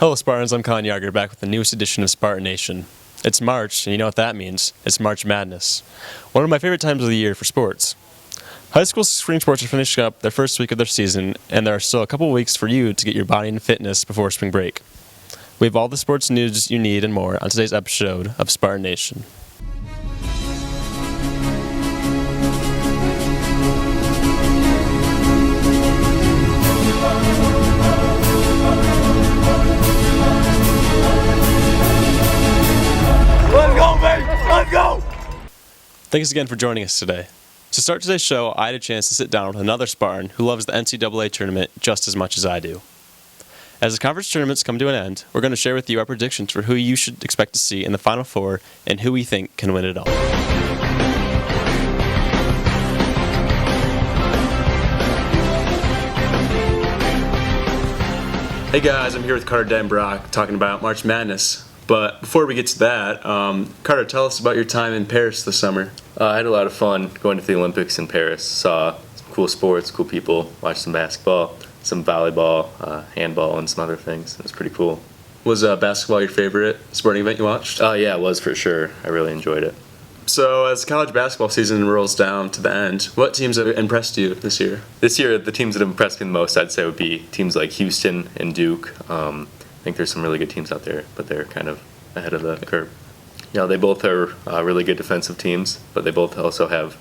Hello Spartans, I'm Colin Yarger, back with the newest edition of Spartan Nation. It's March, and you know what that means. It's March Madness. One of my favorite times of the year for sports. High school spring sports are finishing up their first week of their season, and there are still a couple of weeks for you to get your body in fitness before spring break. We have all the sports news you need and more on today's episode of Spartan Nation. Let's go, baby! Let's go! Thanks again for joining us today. To start today's show, I had a chance to sit down with another Spartan who loves the NCAA tournament just as much as I do. As the conference tournaments come to an end, we're going to share with you our predictions for who you should expect to see in the Final Four and who we think can win it all. Hey guys, I'm here with Carter Denbrock talking about March Madness. But before we get to that, Carter, tell us about your time in Paris this summer. I had a lot of fun going to the Olympics in Paris. Saw some cool sports, cool people, watched some basketball, some volleyball, handball, and some other things. It was pretty cool. Was basketball your favorite sporting event you watched? Yeah, it was for sure. I really enjoyed it. So as college basketball season rolls down to the end, what teams have impressed you this year? This year, the teams that have impressed me the most, I'd say, would be teams like Houston and Duke. I think there's some really good teams out there, but they're kind of ahead of the curve. You know, they both are really good defensive teams, but they both also have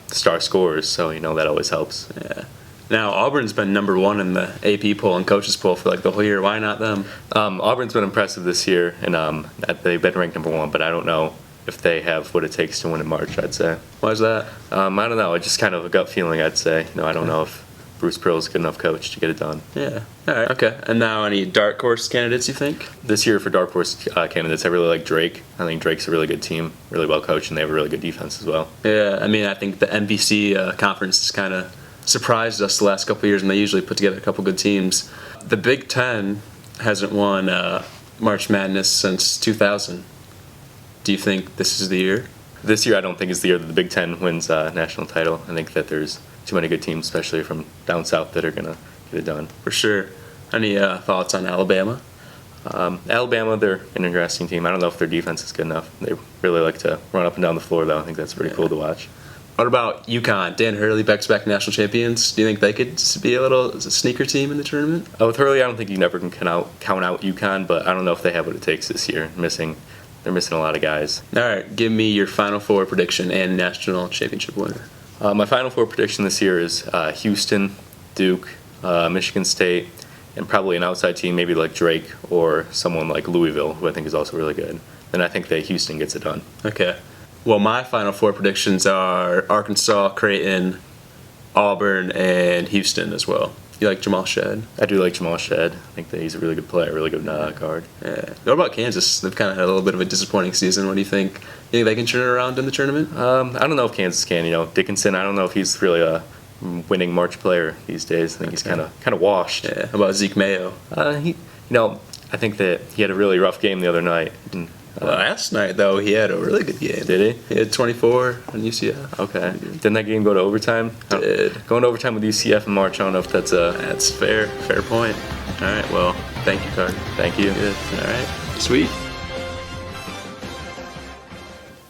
star scorers, so you know that always helps. Yeah. Now Auburn's been number one in the AP poll and coaches poll for like the whole year. Why not them? Auburn's been impressive this year, and they've been ranked number one, but I don't know if they have what it takes to win in March. I'd say. Why is that? I don't know. It's just kind of a gut feeling. I'd say. You know, I don't know if Bruce Pearl's a good enough coach to get it done. Yeah. All right. Okay. And now, any dark horse candidates you think? This year for dark horse candidates, I really like Drake. I think Drake's a really good team, really well coached, and they have a really good defense as well. Yeah. I mean, I think the NBC conference has kind of surprised us the last couple of years, and they usually put together a couple good teams. The Big Ten hasn't won March Madness since 2000. Do you think this is the year? This year, I don't think is the year that the Big Ten wins national title. I think that there's too many good teams, especially from down south, that are going to get it done. For sure. Any thoughts on Alabama? Alabama, they're an interesting team. I don't know if their defense is good enough. They really like to run up and down the floor, though. I think that's pretty cool to watch. What about UConn? Dan Hurley, back-to-back national champions. Do you think they could be a little sneaker team in the tournament? With Hurley, I don't think you never can count out UConn, but I don't know if they have what it takes this year. They're missing a lot of guys. All right, give me your Final Four prediction and national championship winner. My Final Four prediction this year is Houston, Duke, Michigan State, and probably an outside team, maybe like Drake or someone like Louisville, who I think is also really good. Then I think that Houston gets it done. Okay. Well, my Final Four predictions are Arkansas, Creighton, Auburn, and Houston as well. You like Jamal Shead? I do like Jamal Shead. I think that he's a really good player, really good guard. Yeah. What about Kansas? They've kind of had a little bit of a disappointing season. What do you think? You think they can turn it around in the tournament? I don't know if Kansas can. You know, Dickinson, I don't know if he's really a winning March player these days. I think he's kind of washed. Yeah. How about Zeke Mayo? I think that he had a really rough game the other night. And, last night, though, he had a really good game. Did he? He had 24 on UCF. Okay. Didn't that game go to overtime? Did. Going to overtime with UCF in March, I don't know if that's a... That's fair point. All right, well, thank you, Carter. Thank you. Good. All right. Sweet.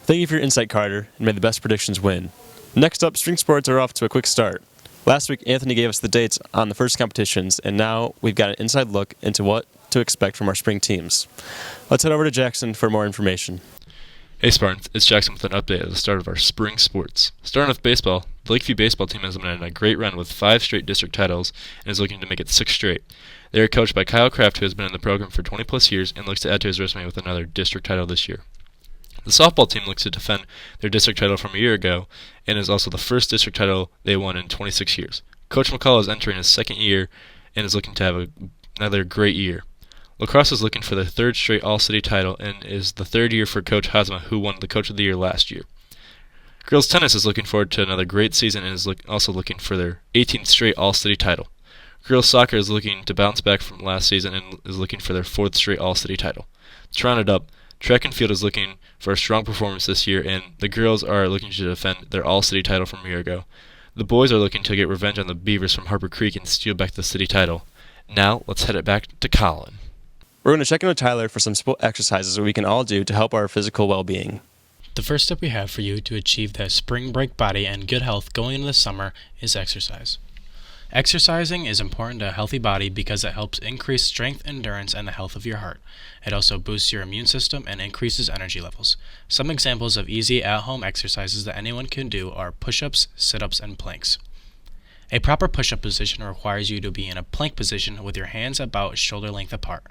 Thank you for your insight, Carter, and may the best predictions win. Next up, spring sports are off to a quick start. Last week, Anthony gave us the dates on the first competitions, and now we've got an inside look into what to expect from our spring teams. Let's head over to Jackson for more information. Hey Spartans, it's Jackson with an update at the start of our spring sports. Starting with baseball, the Lakeview baseball team has been on a great run with 5 straight district titles and is looking to make it 6 straight. They are coached by Kyle Kraft, who has been in the program for 20 plus years and looks to add to his resume with another district title this year. The softball team looks to defend their district title from a year ago and is also the first district title they won in 26 years. Coach McCall is entering his second year and is looking to have another great year. Lacrosse is looking for their 3rd straight All-City title and is the 3rd year for Coach Hazma, who won the Coach of the Year last year. Girls tennis is looking forward to another great season and is also looking for their 18th straight All-City title. Girls soccer is looking to bounce back from last season and is looking for their 4th straight All-City title. To round it up, track and field is looking for a strong performance this year, and the girls are looking to defend their All-City title from a year ago. The boys are looking to get revenge on the Beavers from Harper Creek and steal back the city title. Now, let's head it back to Colin. We're going to check in with Tyler for some simple exercises that we can all do to help our physical well-being. The first step we have for you to achieve that spring break body and good health going into the summer is exercise. Exercising is important to a healthy body because it helps increase strength, endurance, and the health of your heart. It also boosts your immune system and increases energy levels. Some examples of easy at-home exercises that anyone can do are push-ups, sit-ups, and planks. A proper push-up position requires you to be in a plank position with your hands about shoulder length apart.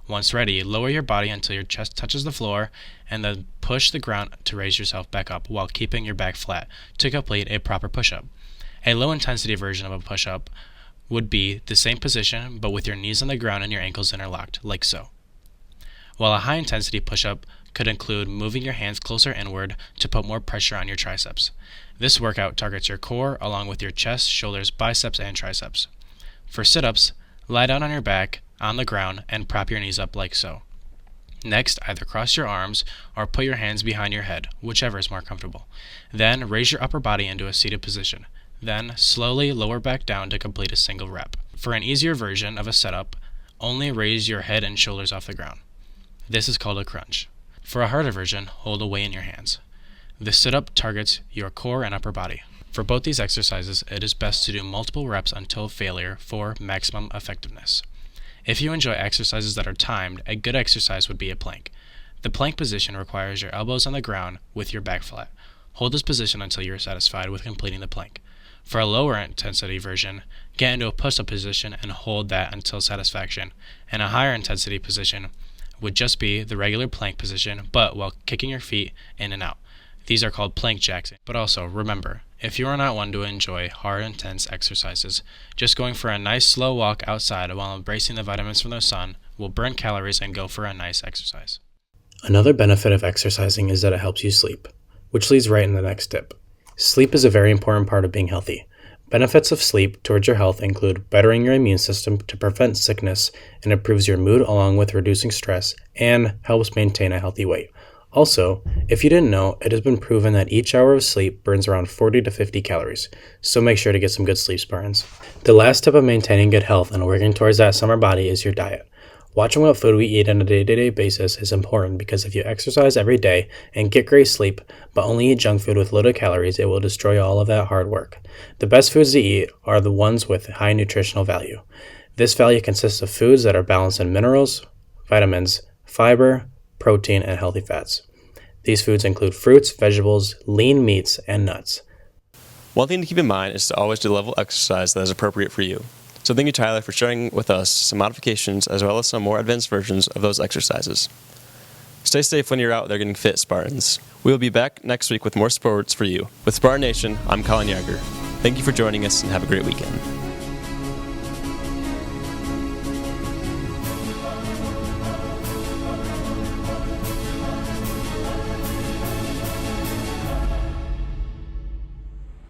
Once ready, lower your body until your chest touches the floor and then push the ground to raise yourself back up while keeping your back flat to complete a proper push-up. A low-intensity version of a push-up would be the same position but with your knees on the ground and your ankles interlocked, like so. While a high-intensity push-up could include moving your hands closer inward to put more pressure on your triceps. This workout targets your core along with your chest, shoulders, biceps, and triceps. For sit-ups, lie down on your back on the ground and prop your knees up like so. Next, either cross your arms or put your hands behind your head, whichever is more comfortable. Then raise your upper body into a seated position. Then slowly lower back down to complete a single rep. For an easier version of a setup, only raise your head and shoulders off the ground. This is called a crunch. For a harder version, hold a weight in your hands. The sit-up targets your core and upper body. For both these exercises, it is best to do multiple reps until failure for maximum effectiveness. If you enjoy exercises that are timed, a good exercise would be a plank. The plank position requires your elbows on the ground with your back flat. Hold this position until you are satisfied with completing the plank. For a lower intensity version, get into a push-up position and hold that until satisfaction. And a higher intensity position would just be the regular plank position, but while kicking your feet in and out. These are called plank jacks. But also, remember, if you are not one to enjoy hard, intense exercises, just going for a nice slow walk outside while embracing the vitamins from the sun will burn calories and go for a nice exercise. Another benefit of exercising is that it helps you sleep, which leads right in the next tip. Sleep is a very important part of being healthy. Benefits of sleep towards your health include bettering your immune system to prevent sickness and improves your mood along with reducing stress and helps maintain a healthy weight. Also, if you didn't know, it has been proven that each hour of sleep burns around 40 to 50 calories, so make sure to get some good sleep, Spartans. The last tip of maintaining good health and working towards that summer body is your diet. Watching what food we eat on a day-to-day basis is important because if you exercise every day and get great sleep, but only eat junk food with loaded calories, it will destroy all of that hard work. The best foods to eat are the ones with high nutritional value. This value consists of foods that are balanced in minerals, vitamins, fiber, protein, and healthy fats. These foods include fruits, vegetables, lean meats, and nuts. One thing to keep in mind is to always do the level of exercise that is appropriate for you. So thank you, Tyler, for sharing with us some modifications as well as some more advanced versions of those exercises. Stay safe when you're out there getting fit, Spartans. We will be back next week with more sports for you. With Spartan Nation, I'm Colin Yager. Thank you for joining us and have a great weekend.